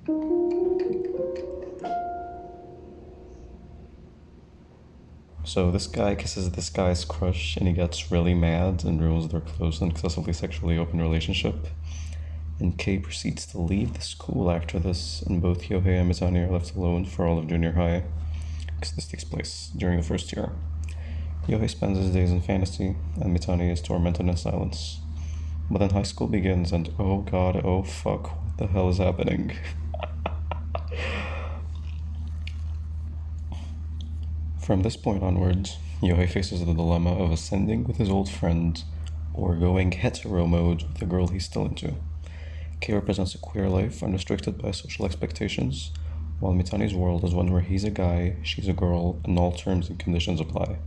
So this guy kisses this guy's crush and he gets really mad and ruins their close and excessively sexually open relationship. And Kei proceeds to leave the school after this, and both Yohei and Mitani are left alone for all of junior high, because this takes place during the first year. Yohei spends his days in fantasy, and Mitani is tormented in silence. But then high school begins, and oh god, oh fuck, what the hell is happening? From this point onwards, Yohei faces the dilemma of ascending with his old friend, or going hetero mode with the girl he's still into. Kei represents a queer life unrestricted by social expectations, while Mitani's world is one where he's a guy, she's a girl, and all terms and conditions apply.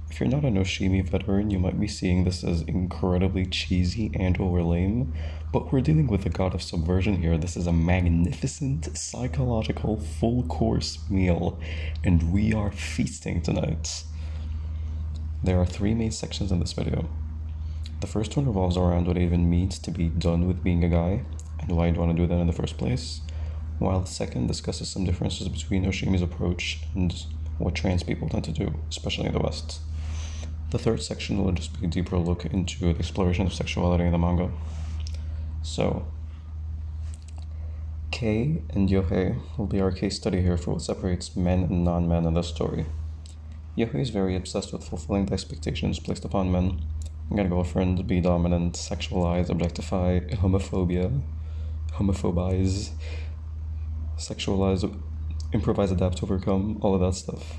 If you're not an Oshimi veteran, you might be seeing this as incredibly cheesy and/or lame, but we're dealing with a god of subversion here. This is a magnificent, psychological, full-course meal, and we are feasting tonight. There are 3 main sections in this video. The first one revolves around what it even means to be done with being a guy, and why you'd want to do that in the first place, while the second discusses some differences between Oshimi's approach and what trans people tend to do, especially in the West. The third section will just be a deeper look into the exploration of sexuality in the manga. So, Kei and Yohei will be our case study here for what separates men and non-men in this story. Yohei is very obsessed with fulfilling the expectations placed upon men. Get a girlfriend, be dominant, sexualize, objectify, homophobize, sexualize, improvise, adapt, overcome, all of that stuff.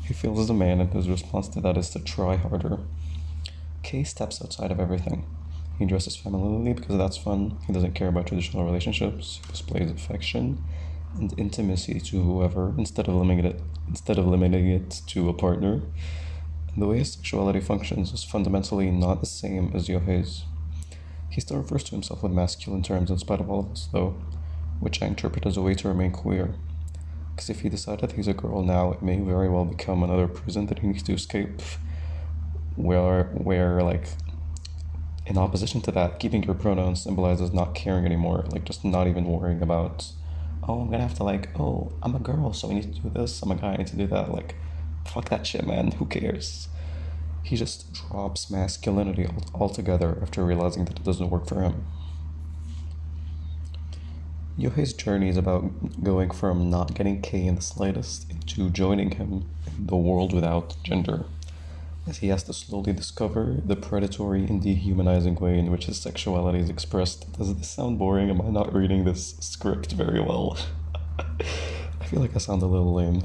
He feels as a man, and his response to that is to try harder. Kei steps outside of everything. He dresses femininely because that's fun. He doesn't care about traditional relationships. He displays affection and intimacy to whoever instead of limiting it to a partner. And the way his sexuality functions is fundamentally not the same as Yohei's. He still refers to himself with masculine terms in spite of all of this, though, which I interpret as a way to remain queer. Because if he decided he's a girl now, it may very well become another prison that he needs to escape, where like, in opposition to that, keeping your pronouns symbolizes not caring anymore, like just not even worrying about, oh, I'm gonna have to oh, I'm a girl, so I need to do this, I'm a guy, I need to do that, like, fuck that shit, man, who cares? He just drops masculinity altogether after realizing that it doesn't work for him. Yohei's journey is about going from not getting Kei in the slightest into joining him in the world without gender, as he has to slowly discover the predatory and dehumanizing way in which his sexuality is expressed. Does this sound boring? Am I not reading this script very well? I feel like I sound a little lame.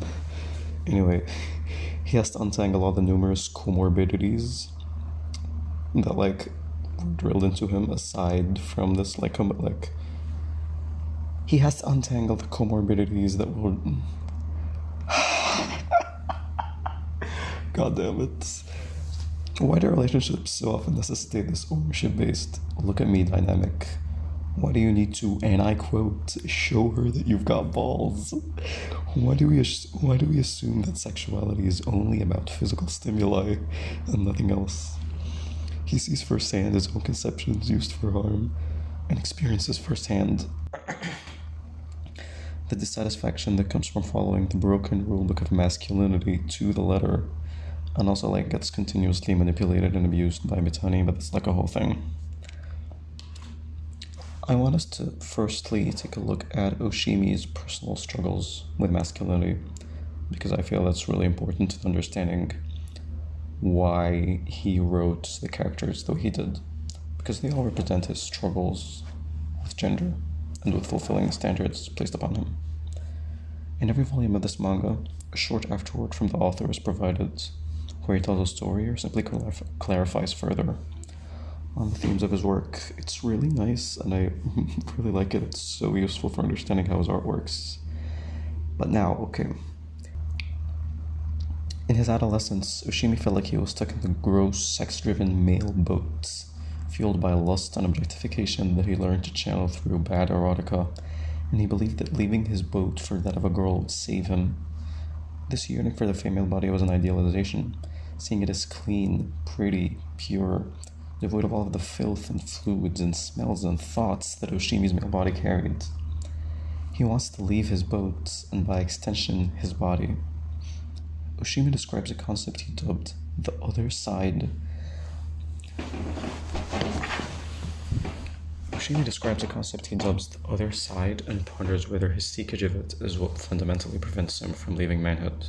Anyway, he has to untangle all the numerous comorbidities that were drilled into him aside from this he has to untangle the comorbidities that will God damn it. Why do relationships so often necessitate this ownership-based look at me dynamic? Why do you need to, and I quote, show her that you've got balls? Why do we assume that sexuality is only about physical stimuli and nothing else? He sees firsthand his own conceptions used for harm and experiences firsthand the dissatisfaction that comes from following the broken rulebook of masculinity to the letter, and also gets continuously manipulated and abused by Mitani, but that's a whole thing. I want us to firstly take a look at Oshimi's personal struggles with masculinity, because I feel that's really important to understanding why he wrote the characters the way he did, because they all represent his struggles with gender and with fulfilling the standards placed upon him. In every volume of this manga, a short afterword from the author is provided, where he tells a story or simply clarifies further on the themes of his work. It's really nice, and I really like it. It's so useful for understanding how his art works. But now, okay. In his adolescence, Oshimi felt like he was stuck in the gross, sex-driven male boat, fueled by lust and objectification that he learned to channel through bad erotica, and he believed that leaving his boat for that of a girl would save him. This yearning for the female body was an idealization, seeing it as clean, pretty, pure, devoid of all of the filth and fluids and smells and thoughts that Oshimi's male body carried. He wants to leave his boat, and by extension, his body. Oshimi describes a concept he dubbed the other side. Oshimi describes a concept he dubs the other side and ponders whether his seekage of it is what fundamentally prevents him from leaving manhood.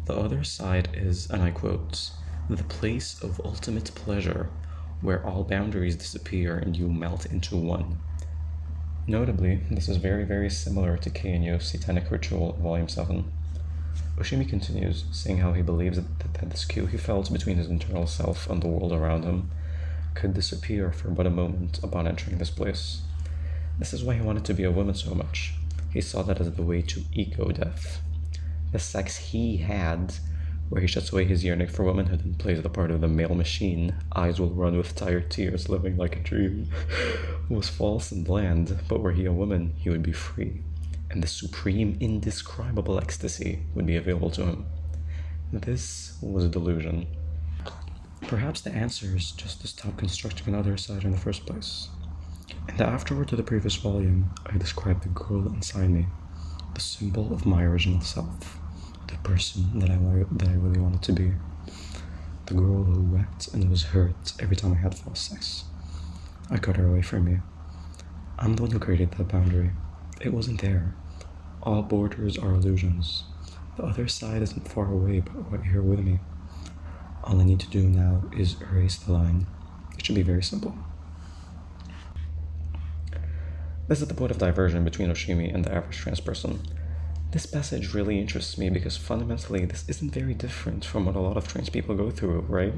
The other side is, and I quote, the place of ultimate pleasure, where all boundaries disappear and you melt into one. Notably, this is very, very similar to Keiinyo's Satanic Ritual, Volume 7. Oshimi continues, saying how he believes that the skew he felt between his internal self and the world around him could disappear for but a moment upon entering this place. This is why he wanted to be a woman so much. He saw that as the way to ego death. The sex he had, where he shuts away his yearning for womanhood and plays the part of the male machine, eyes will run with tired tears, living like a dream, was false and bland, but were he a woman, he would be free, and the supreme, indescribable ecstasy would be available to him. This was a delusion. Perhaps the answer is just to stop constructing an other side in the first place. In the afterword to the previous volume, I described the girl inside me, the symbol of my original self, the person that I really wanted to be, the girl who wept and was hurt every time I had false sex. I cut her away from me. I'm the one who created that boundary. It wasn't there. All borders are illusions. The other side isn't far away, but right here with me. All I need to do now is erase the line. It should be very simple. This is the point of diversion between Oshimi and the average trans person. This passage really interests me because fundamentally this isn't very different from what a lot of trans people go through, right?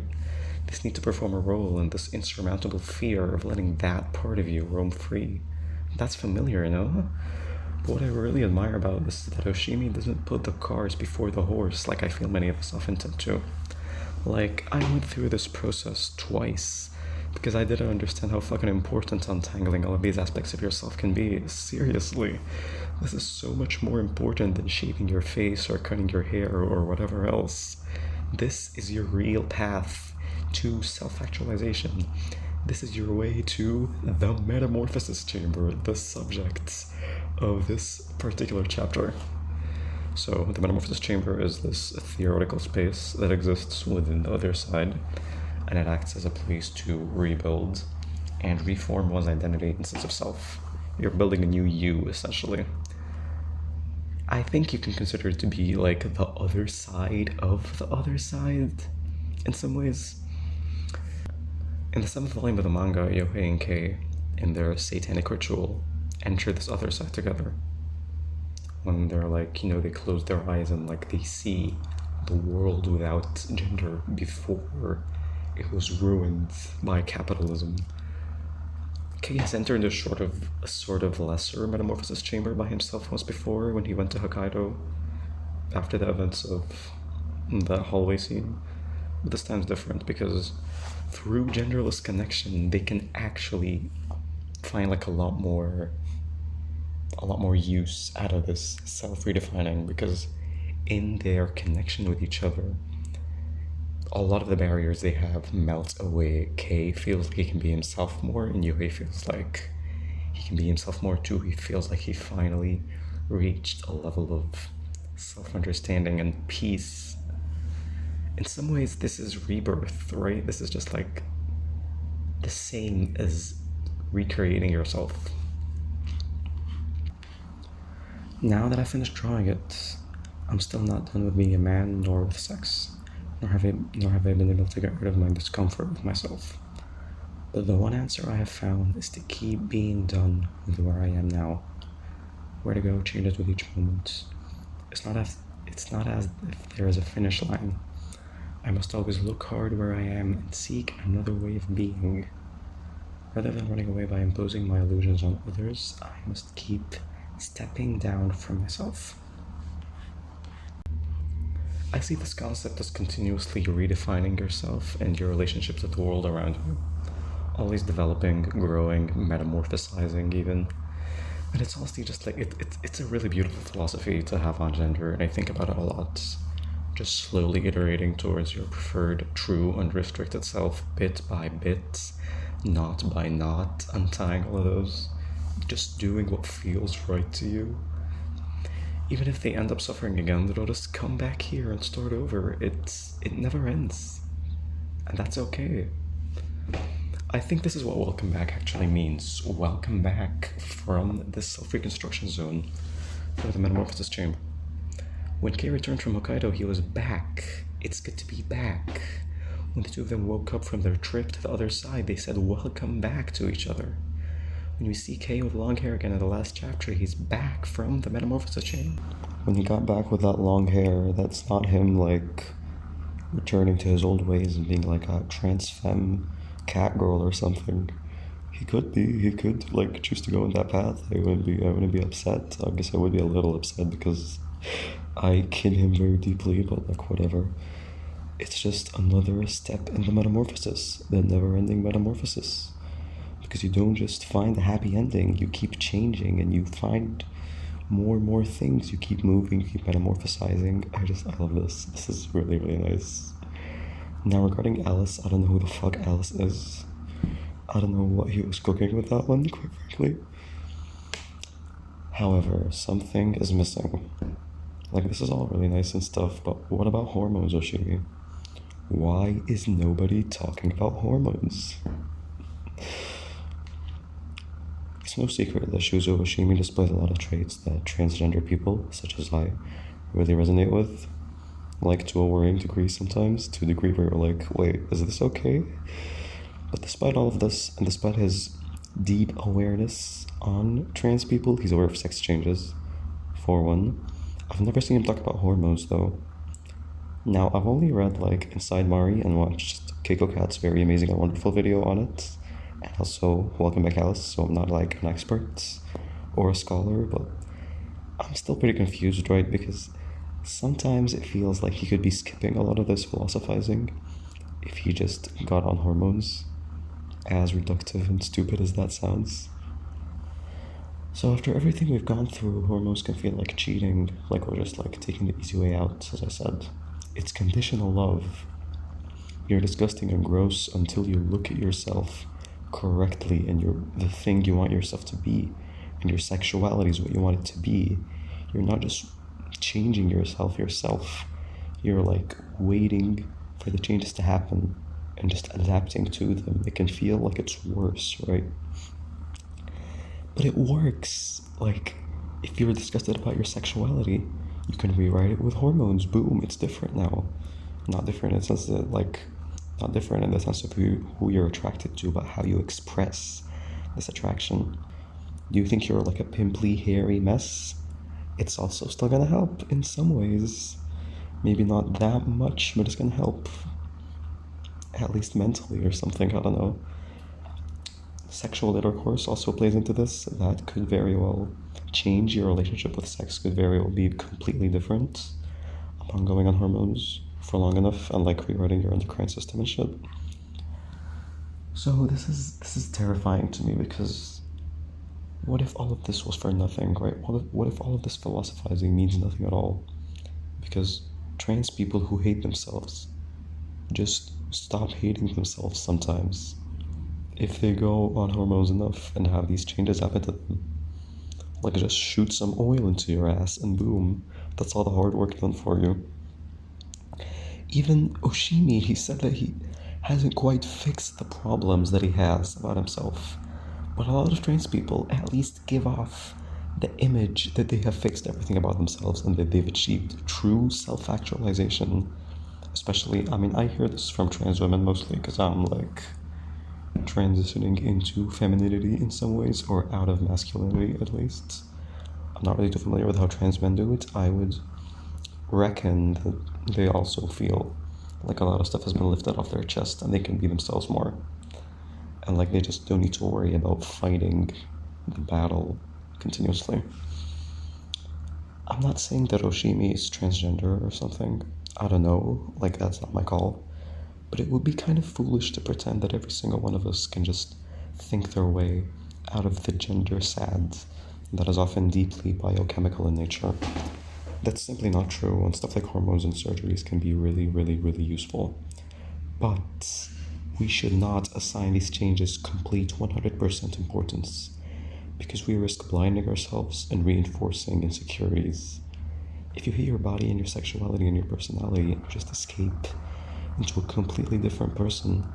This need to perform a role and this insurmountable fear of letting that part of you roam free. That's familiar, you know? But what I really admire about this is that Oshimi doesn't put the cars before the horse like I feel many of us often tend to. Like, I went through this process twice because I didn't understand how fucking important untangling all of these aspects of yourself can be. Seriously. This is so much more important than shaving your face or cutting your hair or whatever else. This is your real path to self-actualization. This is your way to the metamorphosis chamber, the subject of this particular chapter. So, the metamorphosis chamber is this theoretical space that exists within the other side, and it acts as a place to rebuild and reform one's identity and sense of self. You're building a new you, essentially. I think you can consider it to be like the other side of the other side, in some ways. In the 7th volume of the manga, Yohei and Kei, in their Satanic Ritual, enter this other side together. When they're like, they close their eyes and like they see the world without gender before it was ruined by capitalism. Kei has entered a sort of lesser metamorphosis chamber by himself once before when he went to Hokkaido after the events of the hallway scene. But this time's different because through genderless connection, they can actually find like a lot more use out of this self-redefining, because in their connection with each other, a lot of the barriers they have melt away. Kei feels like he can be himself more, and Yohei feels like he can be himself more too. He feels like he finally reached a level of self-understanding and peace. In some ways, this is rebirth, right? This is just like the same as recreating yourself. Now that I finished drawing it, I'm still not done with being a man nor with sex, nor have I been able to get rid of my discomfort with myself. But the one answer I have found is to keep being done with where I am now. Where to go changes with each moment. It's not as if there is a finish line. I must always look hard where I am and seek another way of being. Rather than running away by imposing my illusions on others, I must keep stepping down from myself. I see this concept as continuously redefining yourself and your relationships with the world around you. Always developing, growing, metamorphosizing even. And it's honestly just like, it's a really beautiful philosophy to have on gender, and I think about it a lot. Just slowly iterating towards your preferred, true, unrestricted self, bit by bit, knot by knot, untying all of those just doing what feels right to you. Even if they end up suffering again, they'll just come back here and start over. It never ends. And that's okay. I think this is what welcome back actually means. Welcome back from the self-reconstruction zone for the metamorphosis chamber. When Kei returned from Hokkaido, he was back. It's good to be back. When the two of them woke up from their trip to the other side, they said welcome back to each other. When we see Kei with long hair again in the last chapter, he's back from the metamorphosis chamber. When he got back with that long hair, that's not him, like, returning to his old ways and being like a trans femme cat girl or something. He could, like, choose to go in that path. I wouldn't be upset. I guess I would be a little upset because I kid him very deeply, but, like, whatever. It's just another step in the metamorphosis, the never-ending metamorphosis. Because you don't just find a happy ending, you keep changing and you find more and more things. You keep moving, you keep metamorphosizing. I love this. This is really, really nice. Now regarding Alice, I don't know who the fuck Alice is. I don't know what he was cooking with that one, quite frankly. However, something is missing. Like, this is all really nice and stuff, but what about hormones, Oshimi? Why is nobody talking about hormones? It's no secret that Shuzo Oshimi displays a lot of traits that transgender people, such as I, really resonate with. Like, to a worrying degree sometimes, to a degree where you're like, wait, is this okay? But despite all of this, and despite his deep awareness on trans people, he's aware of sex changes, for one. I've never seen him talk about hormones, though. Now, I've only read, like, Inside Mari and watched Keiko Cat's very amazing and wonderful video on it. And also, Welcome Back Alice, so I'm not like an expert or a scholar, but I'm still pretty confused, right? Because sometimes it feels like he could be skipping a lot of this philosophizing if he just got on hormones, as reductive and stupid as that sounds. So after everything we've gone through, hormones can feel like cheating, like we're just like taking the easy way out, as I said. It's conditional love. You're disgusting and gross until you look at yourself correctly and you're the thing you want yourself to be, and your sexuality is what you want it to be. You're not just changing yourself. You're like waiting for the changes to happen and just adapting to them. It can feel like it's worse, right? But it works. Like, if you're disgusted about your sexuality, you can rewrite it with hormones. Boom, it's different now. Not different in the sense that, like, not different in the sense of who you're attracted to, but how you express this attraction. Do you think you're like a pimply, hairy mess? It's also still gonna help in some ways. Maybe not that much, but it's gonna help. At least mentally or something, I don't know. Sexual intercourse also plays into this. That could very well change. Your relationship with sex could very well be completely different upon going on hormones for long enough and like rewriting your endocrine system and shit. So this is terrifying to me, because what if all of this was for nothing, right? What if all of this philosophizing means nothing at all? Because trans people who hate themselves just stop hating themselves sometimes. If they go on hormones enough and have these changes happen to them, like just shoot some oil into your ass and boom, that's all the hard work done for you. Even Oshimi, he said that he hasn't quite fixed the problems that he has about himself. But a lot of trans people at least give off the image that they have fixed everything about themselves and that they've achieved true self-actualization. Especially, I mean, I hear this from trans women mostly because I'm like transitioning into femininity in some ways, or out of masculinity at least. I'm not really too familiar with how trans men do it. I would reckon that they also feel like a lot of stuff has been lifted off their chest and they can be themselves more. And like they just don't need to worry about fighting the battle continuously. I'm not saying that Oshimi is transgender or something. I don't know, like that's not my call. But it would be kind of foolish to pretend that every single one of us can just think their way out of the gender sad that is often deeply biochemical in nature. That's simply not true, and stuff like hormones and surgeries can be really, really, really useful. But we should not assign these changes complete 100% importance, because we risk blinding ourselves and reinforcing insecurities. If you hate your body and your sexuality and your personality and just escape into a completely different person,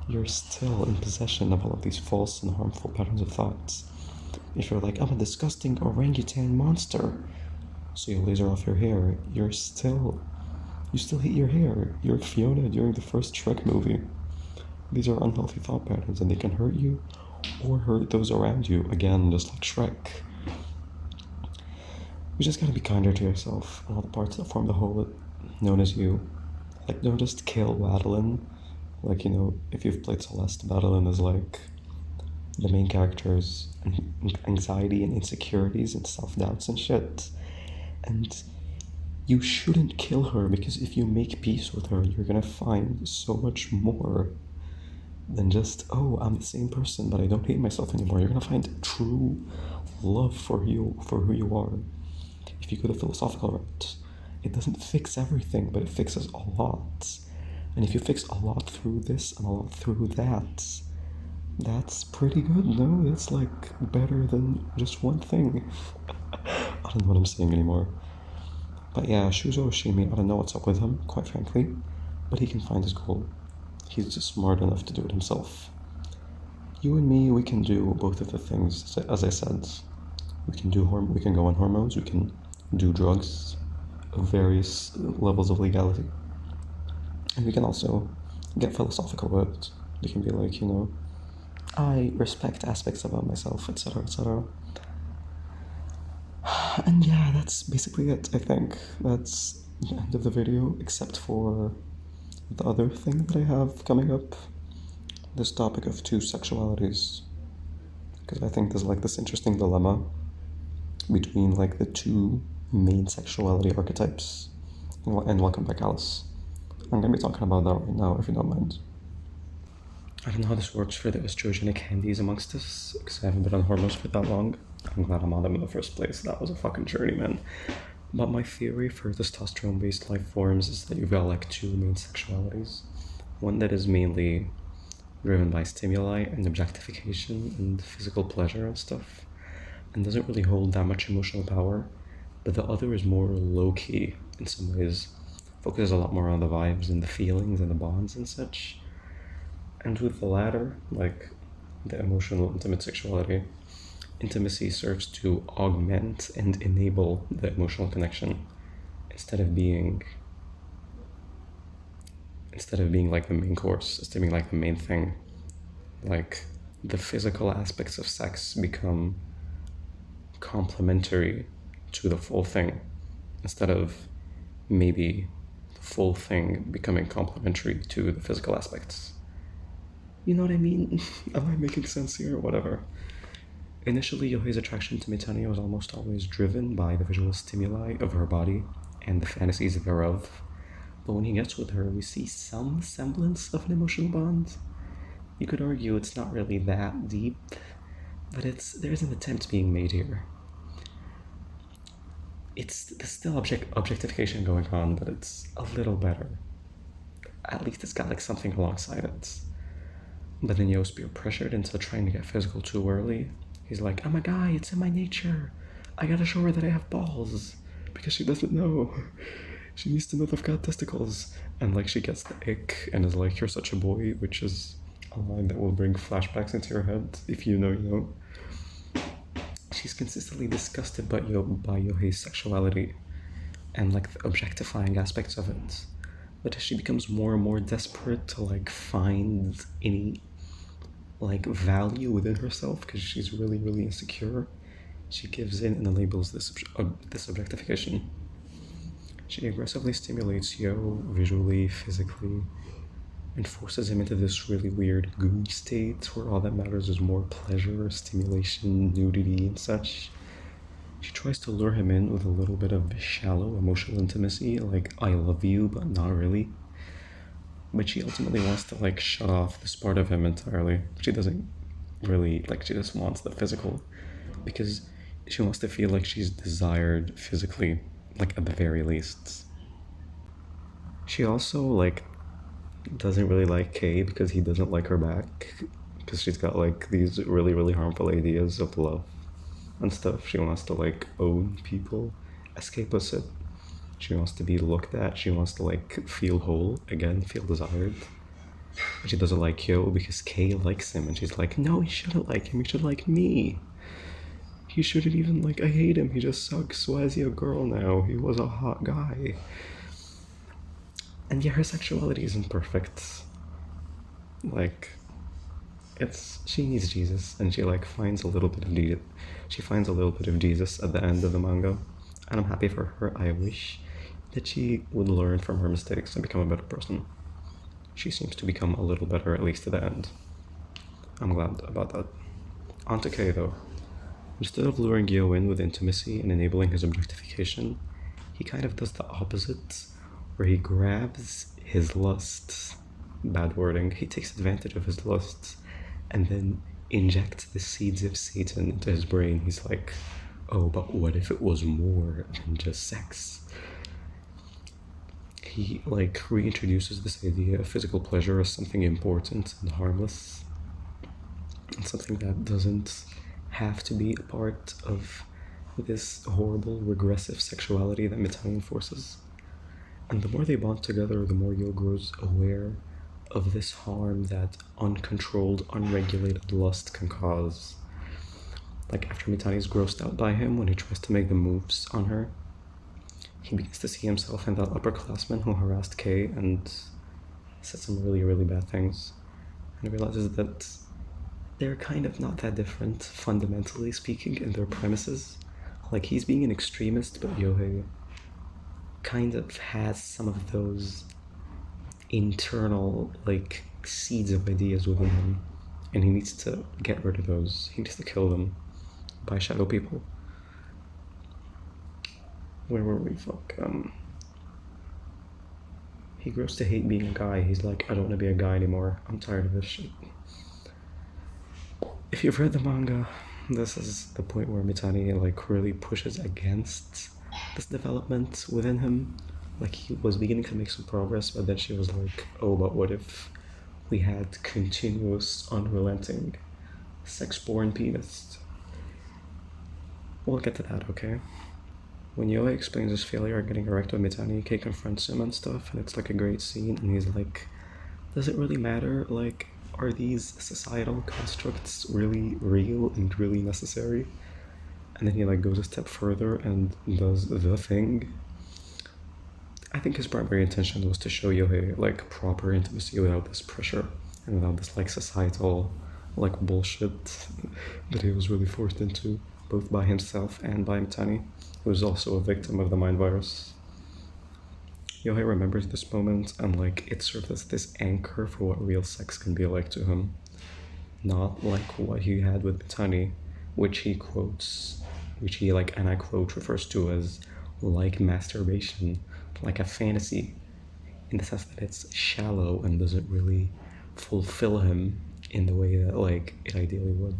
you're still in possession of all of these false and harmful patterns of thoughts. If you're like, I'm a disgusting orangutan monster, so you laser off your hair, you still hate your hair. You're Fiona during the first Shrek movie. These are unhealthy thought patterns, and they can hurt you or hurt those around you, again, just like Shrek. You just gotta be kinder to yourself and all the parts that form the whole known as you. Like, don't just kill Badeline. Like, if you've played Celeste, Badeline is like the main character's anxiety and insecurities and self-doubts and shit. And you shouldn't kill her, because if you make peace with her, you're gonna find so much more than just, oh, I'm the same person, but I don't hate myself anymore. You're gonna find true love for who you are. If you go the philosophical route, it doesn't fix everything, but it fixes a lot. And if you fix a lot through this and a lot through that, that's pretty good, no? It's like better than just one thing. I don't know what I'm saying anymore. But yeah, Shuzo Oshimi, I don't know what's up with him, quite frankly, but he can find his goal. He's just smart enough to do it himself. You and me, we can do both of the things, as I said. We can go on hormones, we can do drugs of various levels of legality. And we can also get philosophical about it. We can be like, I respect aspects about myself, etc., etc. And yeah, that's basically it, I think. That's the end of the video, except for the other thing that I have coming up. This topic of two sexualities. Because I think there's like this interesting dilemma between like the two main sexuality archetypes. And welcome back, Alice. I'm going to be talking about that right now, if you don't mind. I don't know how this works for the estrogenic handies amongst us, because I haven't been on hormones for that long. I'm glad I'm on them in the first place. That was a fucking journey, man. But my theory for testosterone-based life forms is that you've got like two main sexualities. One that is mainly driven by stimuli and objectification and physical pleasure and stuff, and doesn't really hold that much emotional power. But the other is more low-key in some ways, focuses a lot more on the vibes and the feelings and the bonds and such. And with the latter, like the emotional, intimate sexuality, intimacy serves to augment and enable the emotional connection instead of being like the main course, instead of being like the main thing. Like the physical aspects of sex become complementary to the full thing instead of maybe the full thing becoming complementary to the physical aspects. You know what I mean? Am I making sense here or whatever? Initially, Yohei's attraction to Mitania was almost always driven by the visual stimuli of her body and the fantasies thereof. But when he gets with her, we see some semblance of an emotional bond. You could argue it's not really that deep, but there's an attempt being made here. There's still objectification going on, but it's a little better. At least it's got like something alongside it. But then Yo's peer pressured into trying to get physical too early. He's like, I'm a guy, it's in my nature. I gotta show her that I have balls. Because she doesn't know. She needs to know that I've got testicles. And like she gets the ick and is like, you're such a boy, which is a line that will bring flashbacks into your head, if you know, you know. She's consistently disgusted by Yohei's sexuality and like the objectifying aspects of it. But as she becomes more and more desperate to like find any like value within herself, because she's really, really insecure, she gives in and enables this objectification. She aggressively stimulates Yo visually, physically, and forces him into this really weird gooey state where all that matters is more pleasure, stimulation, nudity, and such. She tries to lure him in with a little bit of shallow emotional intimacy, like I love you, but not really. But she ultimately wants to like shut off this part of him entirely. She doesn't really, like, she just wants the physical, because she wants to feel like she's desired physically, like at the very least. She also like doesn't really like Kay because he doesn't like her back, because she's got like these really, really harmful ideas of love. and stuff. She wants to like own people, escapist it. She wants to be looked at. She wants to like feel whole again, feel desired. But she doesn't like Kyo because Kei likes him, and she's like, no, he shouldn't like him. He should like me. He shouldn't even like. I hate him. He just sucks. Why is he a girl now? He was a hot guy. And yeah, her sexuality isn't perfect. Like, she needs Jesus, and she like finds a little bit of Jesus. She finds a little bit of Jesus at the end of the manga, and I'm happy for her. I wish that she would learn from her mistakes and become a better person. She seems to become a little better, at least to the end. I'm glad about that. On to Kei, though. Instead of luring Gyo in with intimacy and enabling his objectification, he kind of does the opposite, where he grabs his lusts. Bad wording. He takes advantage of his lusts and then injects the seeds of Satan into his brain. He's like, oh, but what if it was more than just sex? He like reintroduces this idea of physical pleasure as something important and harmless, and something that doesn't have to be a part of this horrible regressive sexuality that Mitani enforces. And the more they bond together, the more Yo grows aware of this harm that uncontrolled, unregulated lust can cause. Like after Mitani's grossed out by him when he tries to make the moves on her, he begins to see himself in that upperclassman who harassed Kei and said some really, really bad things, and realizes that they're kind of not that different, fundamentally speaking, in their premises. Like, he's being an extremist, but Yohei kind of has some of those internal, like, seeds of ideas within him, and he needs to get rid of those. He needs to kill them by shadow people. Where were we? Fuck. He grows to hate being a guy. He's like, I don't want to be a guy anymore. I'm tired of this shit. If you've read the manga, this is the point where Mitani like really pushes against this development within him. Like, he was beginning to make some progress, but then she was like, oh, but what if we had continuous, unrelenting, sex-born penis? We'll get to that, okay? When Yohei explains his failure at getting erect with Mitani, Kei confronts him and stuff, and it's like a great scene, and he's like, does it really matter? Like, are these societal constructs really real and really necessary? And then he like goes a step further and does the thing. I think his primary intention was to show Yohei like proper intimacy without this pressure and without this like societal like bullshit that he was really forced into, both by himself and by Mitani, who was also a victim of the mind virus. Yohei remembers this moment, and like it serves as this anchor for what real sex can be like to him. Not like what he had with Mitani, which he quotes, which he like, and I quote, refers to as like masturbation, like a fantasy, in the sense that it's shallow and doesn't really fulfill him in the way that like it ideally would.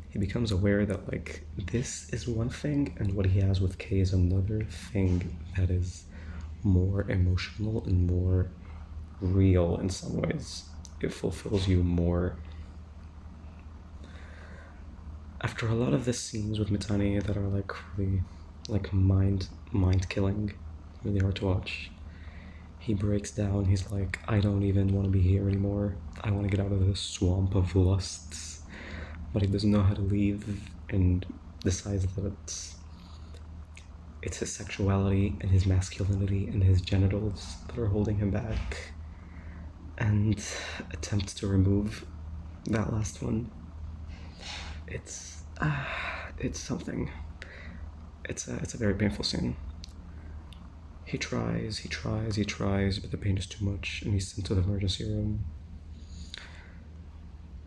He becomes aware that like this is one thing, and what he has with Kei is another thing that is more emotional and more real in some ways. It fulfills you more. After a lot of the scenes with Mitani that are like really like mind killing, really hard to watch, he breaks down. He's like, I don't even want to be here anymore. I want to get out of this swamp of lusts. But he doesn't know how to leave, and decides that it's his sexuality and his masculinity and his genitals that are holding him back, and attempts to remove that last one. It's something. It's a very painful scene. He tries, but the pain is too much, and he's sent to the emergency room.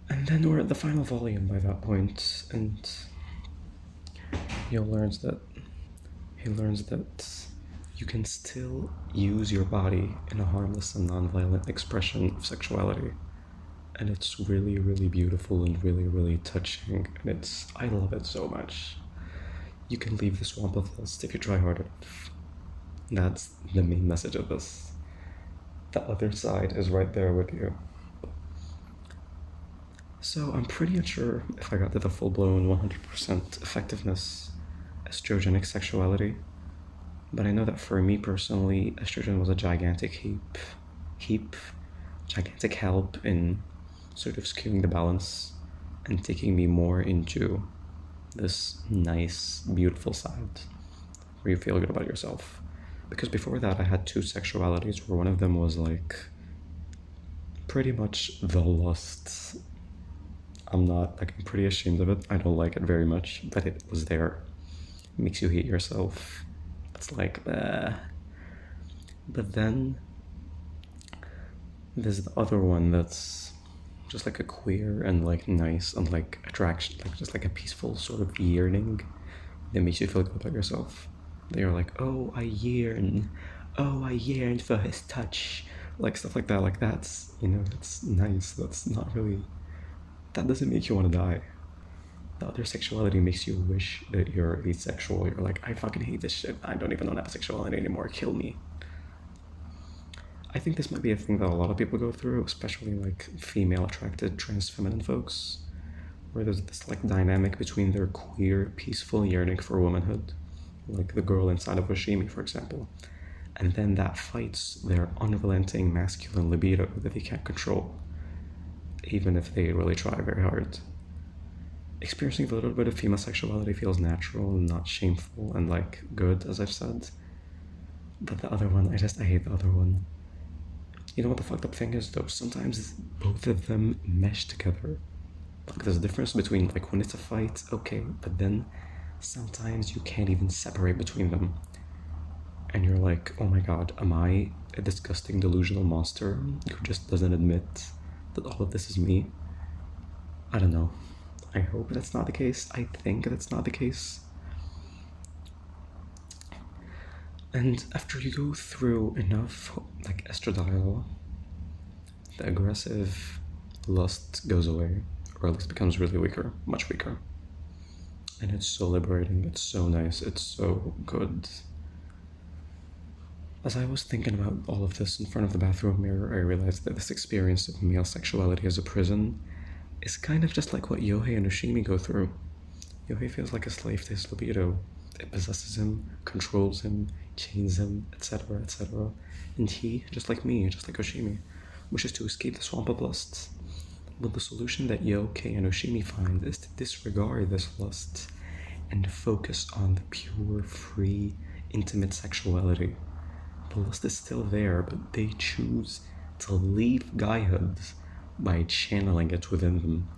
And then we're at the final volume by that point, and he learns that you can still use your body in a harmless and non-violent expression of sexuality. And it's really, really beautiful and really, really touching, and I love it so much. You can leave the swamp of lust if you try hard enough. That's the main message of this. The other side is right there with you. So I'm pretty unsure if I got to the full-blown 100% effectiveness estrogenic sexuality, but I know that for me personally, estrogen was a gigantic help in sort of skewing the balance and taking me more into this nice, beautiful side where you feel good about yourself. Because before that, I had two sexualities where one of them was like pretty much the lust. I'm pretty ashamed of it. I don't like it very much, but it was there. It makes you hate yourself. It's like, But then there's the other one that's just like a queer and like nice and like attraction, like just like a peaceful sort of yearning that makes you feel good about yourself. That you're like, oh, I yearn for his touch, like stuff like that. Like that's that's nice. That's not really. That doesn't make you want to die. The other sexuality makes you wish that you're asexual. You're like, I fucking hate this shit. I don't even want to have a sexuality anymore. Kill me. I think this might be a thing that a lot of people go through, especially like female-attracted trans feminine folks, where there's this like dynamic between their queer, peaceful yearning for womanhood, like the girl inside of Oshimi, for example, and then that fights their unrelenting masculine libido that they can't control, even if they really try very hard. Experiencing a little bit of female sexuality feels natural and not shameful and like good, as I've said. But the other one, I hate the other one. You know what the fucked up thing is though? Sometimes both of them mesh together. Like there's a difference between like when it's a fight, okay, but then sometimes you can't even separate between them. And you're like, oh my god, am I a disgusting delusional monster who just doesn't admit that all of this is me? I don't know. I hope that's not the case. I think that's not the case. And after you go through enough like estradiol, the aggressive lust goes away, or at least becomes really weaker, much weaker. And it's so liberating, it's so nice, it's so good. As I was thinking about all of this in front of the bathroom mirror, I realized that this experience of male sexuality as a prison is kind of just like what Yohei and Oshimi go through. Yohei feels like a slave to his libido. It possesses him, controls him, chains him, etc., etc. And he, just like me, just like Oshimi, wishes to escape the swamp of lust. But the solution that Yohei and Oshimi find is to disregard this lust and focus on the pure, free, intimate sexuality. The lust is still there, but they choose to leave guyhood by channeling it within them,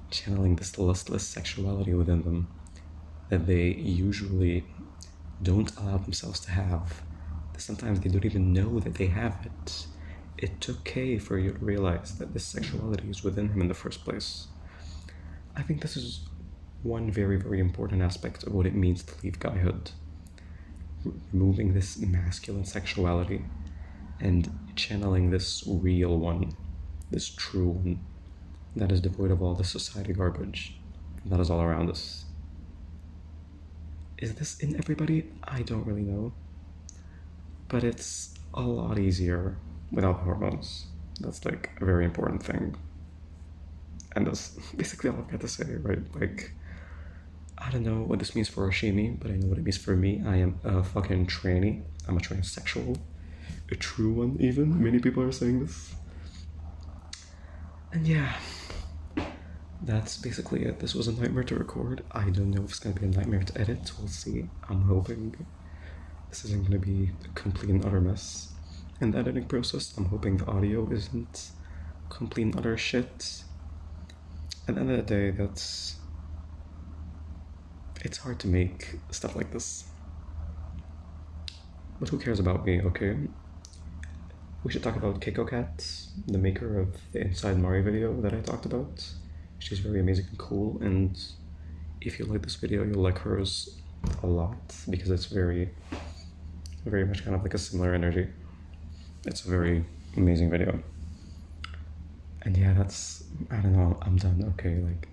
channeling this lustless sexuality within them that they usually don't allow themselves to have. Sometimes they don't even know that they have it. It took Kay for you to realize that this sexuality is within him in the first place. I think this is one very, very important aspect of what it means to leave guyhood. Removing this masculine sexuality and channeling this real one, this true one, that is devoid of all the society garbage that is all around us. Is this in everybody? I don't really know. But it's a lot easier without the hormones. That's like a very important thing. And that's basically all I've got to say, right? Like, I don't know what this means for Oshimi, but I know what it means for me. I am a fucking tranny. I'm a transsexual. A true one, even. Many people are saying this. And yeah, that's basically it. This was a nightmare to record. I don't know if it's going to be a nightmare to edit. We'll see. I'm hoping this isn't going to be a complete and utter mess. In the editing process, I'm hoping the audio isn't complete and utter shit. At the end of the day, it's hard to make stuff like this. But who cares about me, okay? We should talk about Keiko Cat, the maker of the Inside Mari video that I talked about. She's very amazing and cool, and if you like this video, you'll like hers a lot, because it's very, very much kind of like a similar energy. It's a very amazing video. And yeah, I don't know, I'm done, okay, like...